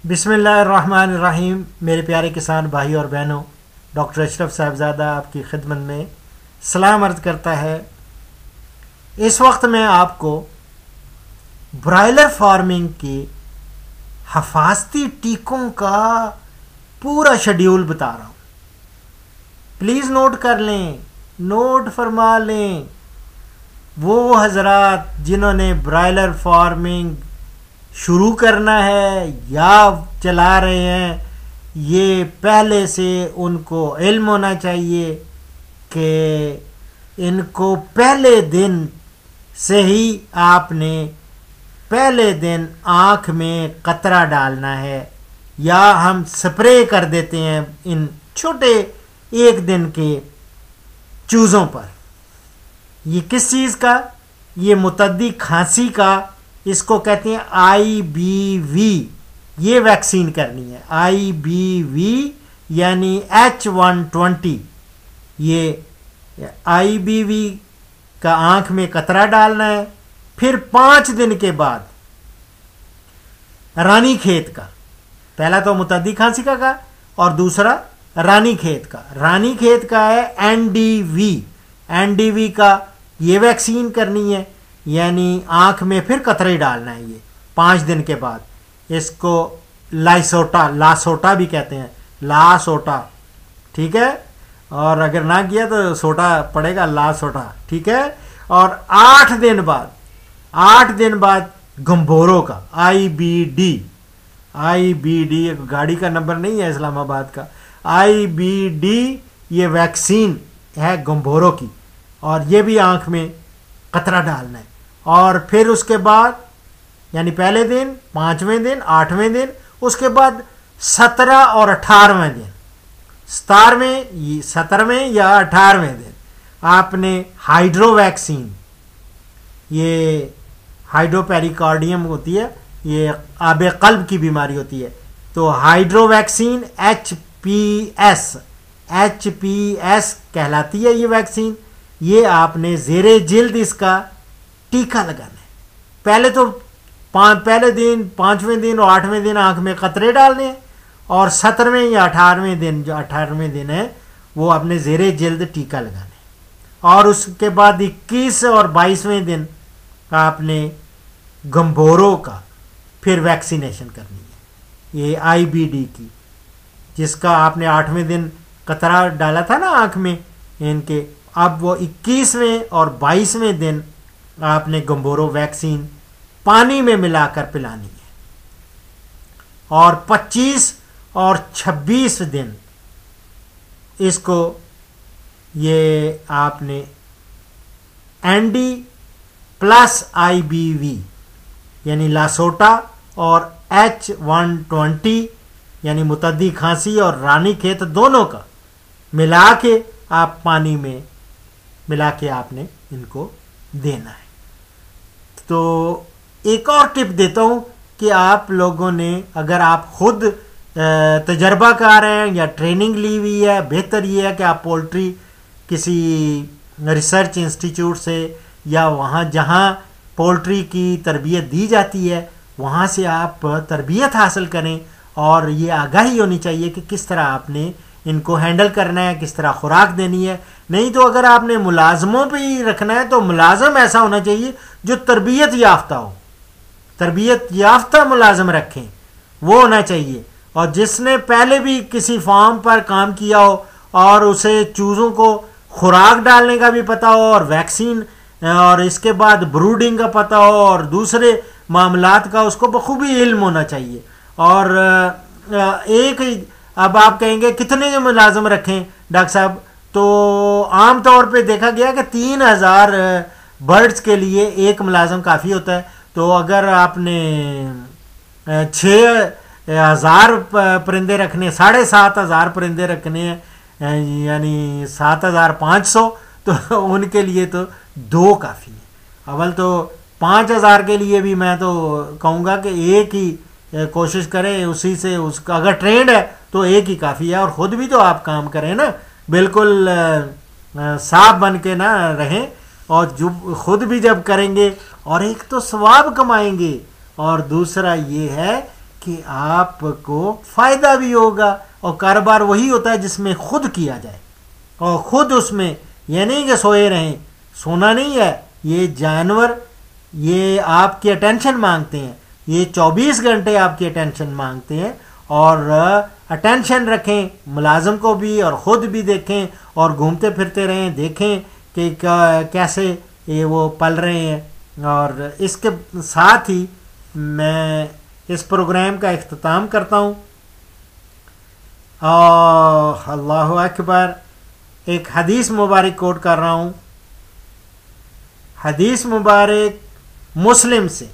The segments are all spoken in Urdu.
بسم اللہ الرحمن الرحیم. میرے پیارے کسان بھائی اور بہنوں، ڈاکٹر اشرف صاحبزادہ آپ کی خدمت میں سلام عرض کرتا ہے. اس وقت میں آپ کو برائلر فارمنگ کی حفاظتی ٹیکوں کا پورا شیڈیول بتا رہا ہوں. پلیز نوٹ کر لیں، نوٹ فرما لیں. وہ حضرات جنہوں نے برائلر فارمنگ شروع کرنا ہے یا چلا رہے ہیں، یہ پہلے سے ان کو علم ہونا چاہیے کہ ان کو پہلے دن سے ہی آپ نے پہلے دن آنکھ میں قطرہ ڈالنا ہے، یا ہم سپرے کر دیتے ہیں ان چھوٹے ایک دن کے چوزوں پر. یہ کس چیز کا؟ یہ متعدی کھانسی کا، اس کو کہتے ہیں آئی بی وی. یہ ویکسین کرنی ہے، آئی بی وی یعنی H120. یہ آئی بی وی کا آنکھ میں قطرہ ڈالنا ہے. پھر 5 دن کے بعد رانی کھیت کا، پہلا تو متعدی کھانسی کا اور دوسرا رانی کھیت کا. رانی کھیت کا ہے این ڈی وی کا، یہ ویکسین کرنی ہے، یعنی آنکھ میں پھر قطرے ڈالنا ہے. یہ 5 دن کے بعد اس کو لاسوٹا بھی کہتے ہیں، لاسوٹا، ٹھیک ہے. اور اگر نہ کیا تو سوٹا پڑے گا، لاسوٹا، ٹھیک ہے. اور 8 دن بعد گمبورو کا، آئی بی ڈی گاڑی کا نمبر نہیں ہے اسلام آباد کا، آئی بی ڈی یہ ویکسین ہے گمبورو کی، اور یہ بھی آنکھ میں قطرہ ڈالنا ہے. اور پھر اس کے بعد یعنی پہلے دن، 5ویں دن، 8ویں دن، اس کے بعد 17 اور 18ویں دن، 17ویں یا 18ویں دن آپ نے ہائیڈرو ویکسین، یہ ہائیڈرو پیریکارڈیم ہوتی ہے، یہ آب قلب کی بیماری ہوتی ہے، تو hydro vaccine H P S کہلاتی ہے یہ ویکسین. یہ آپ نے زیر جلد اس کا ٹیکہ لگانا ہے. پہلے تو پہلے دن، 5ویں دن اور 8ویں دن آنکھ میں قطرے ڈالنے ہیں، اور 17ویں یا 18ویں دن، جو 18ویں دن ہے وہ آپ نے زیر جلد ٹیکہ لگانا ہے. اور اس کے بعد 21 اور 22ویں دن آپ نے گمبورو کا پھر ویکسینیشن کرنی ہے، یہ آئی بی ڈی کی، جس کا آپ نے 8ویں دن قطرہ ڈالا تھا نا آنکھ میں ان کے. اب وہ 21ویں اور 22ویں دن آپ نے گمبورو ویکسین پانی میں ملا کر پلانی ہے. اور 25 اور 26 دن اس کو یہ آپ نے N D plus I B V یعنی لاسوٹا اور H120 یعنی متعدی کھانسی اور رانی کھیت دونوں کا ملا کے آپ پانی میں ملا کے آپ نے ان کو دینا ہے. تو ایک اور ٹپ دیتا ہوں کہ آپ لوگوں نے، اگر آپ خود تجربہ کار ہیں یا ٹریننگ لی ہوئی ہے، بہتر یہ ہے کہ آپ پولٹری کسی ریسرچ انسٹیٹیوٹ سے یا وہاں جہاں پولٹری کی تربیت دی جاتی ہے وہاں سے آپ تربیت حاصل کریں، اور یہ آگاہی ہونی چاہیے کہ کس طرح آپ نے ان کو ہینڈل کرنا ہے، کس طرح خوراک دینی ہے. نہیں تو اگر آپ نے ملازموں پہ ہی رکھنا ہے تو ملازم ایسا ہونا چاہیے جو تربیت یافتہ ہو، تربیت یافتہ ملازم رکھیں، وہ ہونا چاہیے. اور جس نے پہلے بھی کسی فارم پر کام کیا ہو اور اسے چوزوں کو خوراک ڈالنے کا بھی پتہ ہو، اور ویکسین اور اس کے بعد بروڈنگ کا پتہ ہو، اور دوسرے معاملات کا اس کو بخوبی علم ہونا چاہیے. اور ایک اب آپ کہیں گے کتنے ملازم رکھیں ڈاکٹر صاحب؟ تو عام طور پہ دیکھا گیا کہ 3000 برڈز کے لیے ایک ملازم کافی ہوتا ہے. تو اگر آپ نے 6000 پرندے رکھنے، 7500 پرندے رکھنے ہیں، یعنی 7500، تو ان کے لیے تو 2 کافی ہیں. اول تو 5000 کے لیے بھی میں تو کہوں گا کہ ایک ہی کوشش کریں، اسی سے اس کا اگر ٹرینڈ ہے تو ایک ہی کافی ہے. اور خود بھی تو آپ کام کریں نا، بالکل صاف بن کے نہ رہیں، اور جو خود بھی جب کریں گے اور ایک تو ثواب کمائیں گے، اور دوسرا یہ ہے کہ آپ کو فائدہ بھی ہوگا، اور کاروبار وہی ہوتا ہے جس میں خود کیا جائے، اور خود اس میں یہ نہیں کہ سوئے رہیں، سونا نہیں ہے، یہ جانور یہ آپ کی اٹینشن مانگتے ہیں، یہ 24 گھنٹے آپ کی اٹینشن مانگتے ہیں، اور اٹینشن رکھیں ملازم کو بھی اور خود بھی دیکھیں، اور گھومتے پھرتے رہیں، دیکھیں کہ کیسے یہ وہ پل رہے ہیں۔ اور اس کے ساتھ ہی میں اس پروگرام کا اختتام کرتا ہوں۔ اللہ اکبر، ایک حدیث مبارک کوٹ کر رہا ہوں، حدیث مبارک مسلم سے،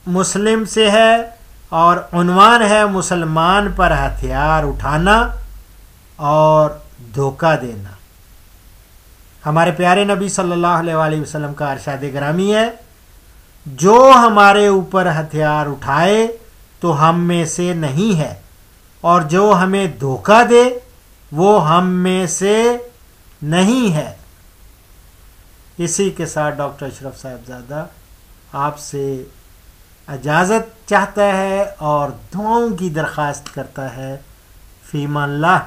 مسلم سے ہے، اور عنوان ہے مسلمان پر ہتھیار اٹھانا اور دھوکہ دینا۔ ہمارے پیارے نبی صلی اللہ علیہ وآلہ وسلم کا ارشاد گرامی ہے، جو ہمارے اوپر ہتھیار اٹھائے تو ہم میں سے نہیں ہے، اور جو ہمیں دھوکہ دے وہ ہم میں سے نہیں ہے۔ اسی کے ساتھ ڈاکٹر اشرف صاحبزادہ آپ سے اجازت چاہتا ہے اور دعاؤں کی درخواست کرتا ہے۔ فی امان اللہ۔